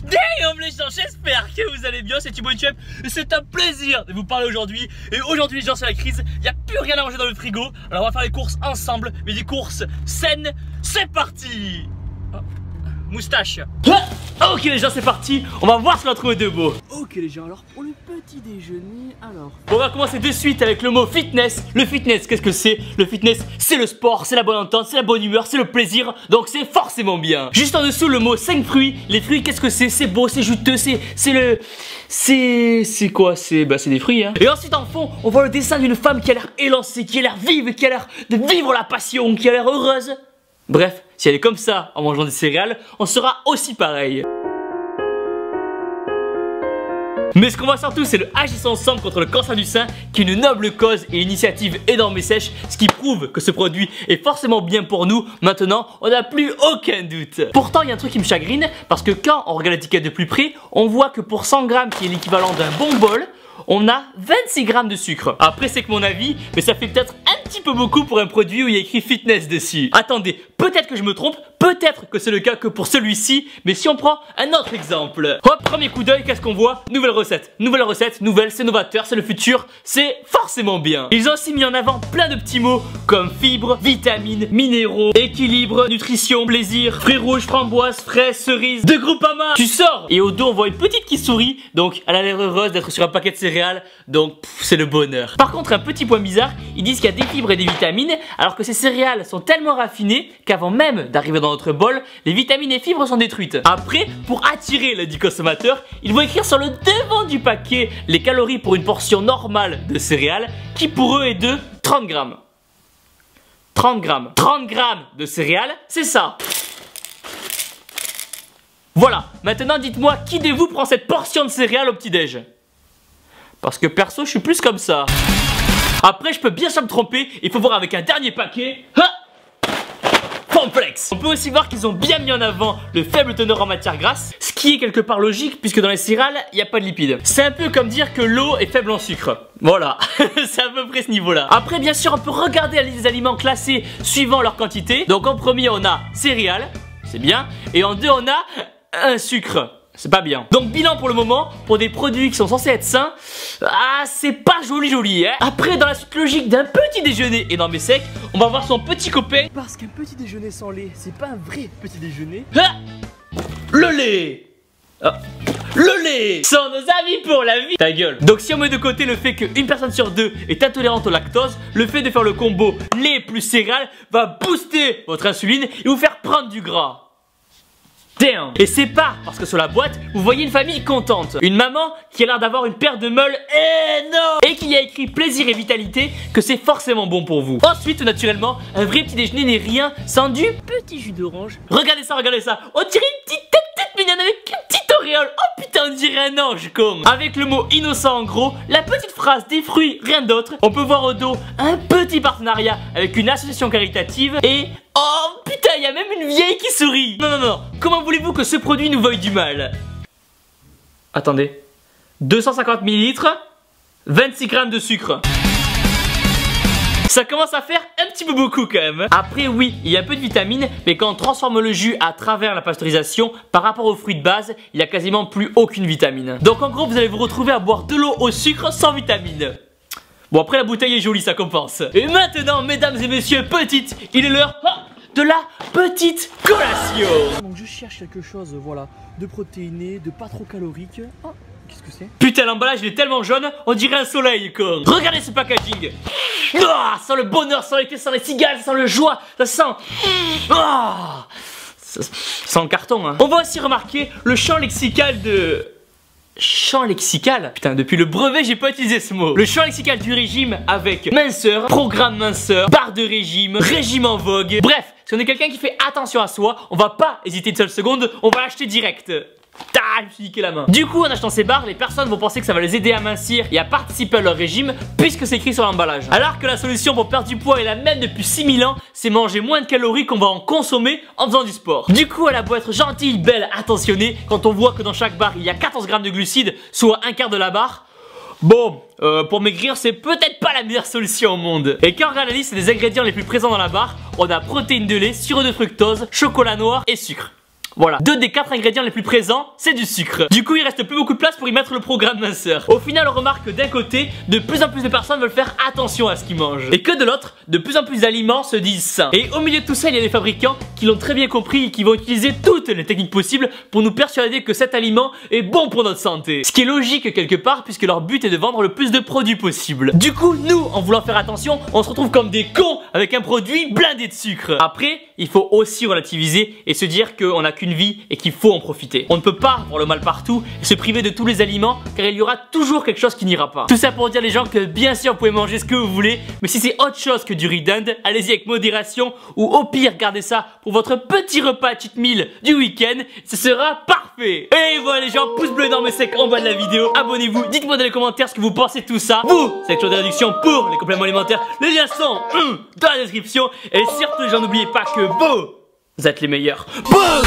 Damn les gens, j'espère que vous allez bien, c'est Thibaut YouTube et c'est un plaisir de vous parler aujourd'hui. Et aujourd'hui les gens, c'est la crise, il n'y a plus rien à manger dans le frigo. Alors on va faire les courses ensemble, mais des courses saines. C'est parti. Oh, moustache. Ok les gens, c'est parti, on va voir ce qu'on a trouvé de beau. Ok les gens, alors pour le petit déjeuner, On va commencer de suite avec le mot fitness. Le fitness, qu'est-ce que c'est? Le fitness, c'est le sport, c'est la bonne entente, c'est la bonne humeur, c'est le plaisir. Donc c'est forcément bien. Juste en dessous, le mot 5 fruits. Les fruits, qu'est-ce que c'est? C'est beau, c'est juteux, c'est quoi? C'est des fruits hein. Et ensuite en fond, on voit le dessin d'une femme qui a l'air élancée, qui a l'air vive, qui a l'air de vivre la passion, qui a l'air heureuse. Bref, si elle est comme ça en mangeant des céréales, on sera aussi pareil. Mais ce qu'on voit surtout, c'est le Agissons ensemble contre le cancer du sein, qui est une noble cause et initiative énorme et sèche, ce qui prouve que ce produit est forcément bien pour nous. Maintenant, on n'a plus aucun doute. Pourtant, il y a un truc qui me chagrine, parce que quand on regarde l'étiquette de plus près, on voit que pour 100 grammes, qui est l'équivalent d'un bon bol, on a 26 grammes de sucre. Après, c'est que mon avis, mais ça fait peut-être un petit peu beaucoup pour un produit où il y a écrit fitness dessus. Attendez, peut-être que je me trompe, peut-être que c'est le cas que pour celui-ci, mais si on prend un autre exemple. Hop, premier coup d'œil, qu'est-ce qu'on voit? Nouvelle recette, c'est novateur, c'est le futur, c'est forcément bien. Ils ont aussi mis en avant plein de petits mots comme fibres, vitamines, minéraux, équilibre, nutrition, plaisir, fruits rouges, framboises, fraises, cerises, de Groupama. Tu sors! Et au dos, on voit une petite qui sourit, donc elle a l'air heureuse d'être sur un paquet de céréales, donc c'est le bonheur. Par contre, un petit point bizarre, ils disent qu'il y a des fibres et des vitamines, alors que ces céréales sont tellement raffinées qu'avant même d'arriver dans notre bol, les vitamines et fibres sont détruites. Après, pour attirer l'œil du consommateur, ils vont écrire sur le devant du paquet les calories pour une portion normale de céréales, qui pour eux est de 30 grammes. 30 grammes. 30 grammes de céréales, c'est ça. Voilà, maintenant dites-moi qui de vous prend cette portion de céréales au petit-déj? Parce que perso, je suis plus comme ça. Après, je peux bien sûr me tromper, il faut voir avec un dernier paquet. Ha! Complexe. On peut aussi voir qu'ils ont bien mis en avant le faible teneur en matière grasse, ce qui est quelque part logique puisque dans les céréales, il n'y a pas de lipides. C'est un peu comme dire que l'eau est faible en sucre. Voilà, c'est à peu près ce niveau-là. Après, bien sûr, on peut regarder la liste des aliments classés suivant leur quantité. Donc en premier, on a céréales, c'est bien. Et en deux, on a un sucre. C'est pas bien. Donc bilan pour le moment, pour des produits qui sont censés être sains, c'est pas joli hein. Après, dans la suite logique d'un petit déjeuner énorme et sec, on va voir son petit copain. parce qu'un petit déjeuner sans lait, c'est pas un vrai petit déjeuner. Le lait. Le lait sont nos amis pour la vie. Ta gueule. Donc si on met de côté le fait qu'une personne sur deux est intolérante au lactose, le fait de faire le combo lait plus céréales va booster votre insuline et vous faire prendre du gras. Damn. Et c'est pas parce que sur la boîte, vous voyez une famille contente. Une maman qui a l'air d'avoir une paire de meules énorme et qui a écrit plaisir et vitalité que c'est forcément bon pour vous. Ensuite, naturellement, un vrai petit déjeuner n'est rien sans du petit jus d'orange. Regardez ça, on dirait une petite tête mignonne avec une petite auréole. Oh putain, on dirait un ange con. Avec le mot innocent en gros, la petite phrase des fruits, rien d'autre. On peut voir au dos un petit partenariat avec une association caritative et... oh putain, il y a même une vieille qui sourit. Non, comment voulez-vous que ce produit nous veuille du mal? Attendez, 250 ml, 26 grammes de sucre. Ça commence à faire un petit peu beaucoup quand même. Après oui, il y a un peu de vitamines, mais quand on transforme le jus à travers la pasteurisation, par rapport aux fruits de base, il n'y a quasiment plus aucune vitamine. Donc en gros, vous allez vous retrouver à boire de l'eau au sucre sans vitamine. Bon, après la bouteille est jolie, ça compense. Et maintenant, mesdames et messieurs, petites, il est l'heure de la petite collation. Donc je cherche quelque chose, voilà, de protéiné, de pas trop calorique. Oh, qu'est-ce que c'est? Putain, l'emballage il est tellement jaune, on dirait un soleil con. Regardez ce packaging. Ça sent le bonheur, ça sent l'été, ça sent les cigales, ça sent le joie, ça sent... ça sent le carton hein. On va aussi remarquer le champ lexical de... champ lexical? Putain, depuis le brevet, j'ai pas utilisé ce mot. Le champ lexical du régime avec minceur, programme minceur, barre de régime, régime en vogue. Bref, si on est quelqu'un qui fait attention à soi, on va pas hésiter une seule seconde, on va l'acheter direct. Je me suis niqué la main. Du coup, en achetant ces barres, les personnes vont penser que ça va les aider à mincir et à participer à leur régime, puisque c'est écrit sur l'emballage. Alors que la solution pour perdre du poids est la même depuis 6000 ans, c'est manger moins de calories qu'on va en consommer en faisant du sport. Du coup, elle a beau être gentille, belle, attentionnée, quand on voit que dans chaque barre il y a 14 grammes de glucides, soit un quart de la barre. Bon, pour maigrir, c'est peut-être pas la meilleure solution au monde. Et quand on regarde la liste des ingrédients les plus présents dans la barre, on a protéines de lait, sirop de fructose, chocolat noir et sucre. Voilà, 2 des 4 ingrédients les plus présents, c'est du sucre. Du coup, il reste plus beaucoup de place pour y mettre le programme minceur. Au final, on remarque que d'un côté, de plus en plus de personnes veulent faire attention à ce qu'ils mangent. Et que de l'autre, de plus en plus d'aliments se disent sains. Et au milieu de tout ça, il y a des fabricants qui l'ont très bien compris et qui vont utiliser toutes les techniques possibles pour nous persuader que cet aliment est bon pour notre santé. Ce qui est logique quelque part, puisque leur but est de vendre le plus de produits possible. Du coup, nous, en voulant faire attention, on se retrouve comme des cons avec un produit blindé de sucre. Après, il faut aussi relativiser et se dire qu'on a qu'une vie et qu'il faut en profiter. On ne peut pas voir le mal partout et se priver de tous les aliments car il y aura toujours quelque chose qui n'ira pas. Tout ça pour dire les gens que bien sûr vous pouvez manger ce que vous voulez, mais si c'est autre chose que du riz d'Inde, allez-y avec modération ou au pire gardez ça pour votre petit repas cheat meal du week-end, ce sera parfait. Et voilà les gens, pouce bleu énorme et sec en bas de la vidéo, abonnez-vous, dites-moi dans les commentaires ce que vous pensez de tout ça. Vous, section de réduction pour les compléments alimentaires, les liens sont dans la description et surtout les gens n'oubliez pas que vous êtes les meilleurs. Boom!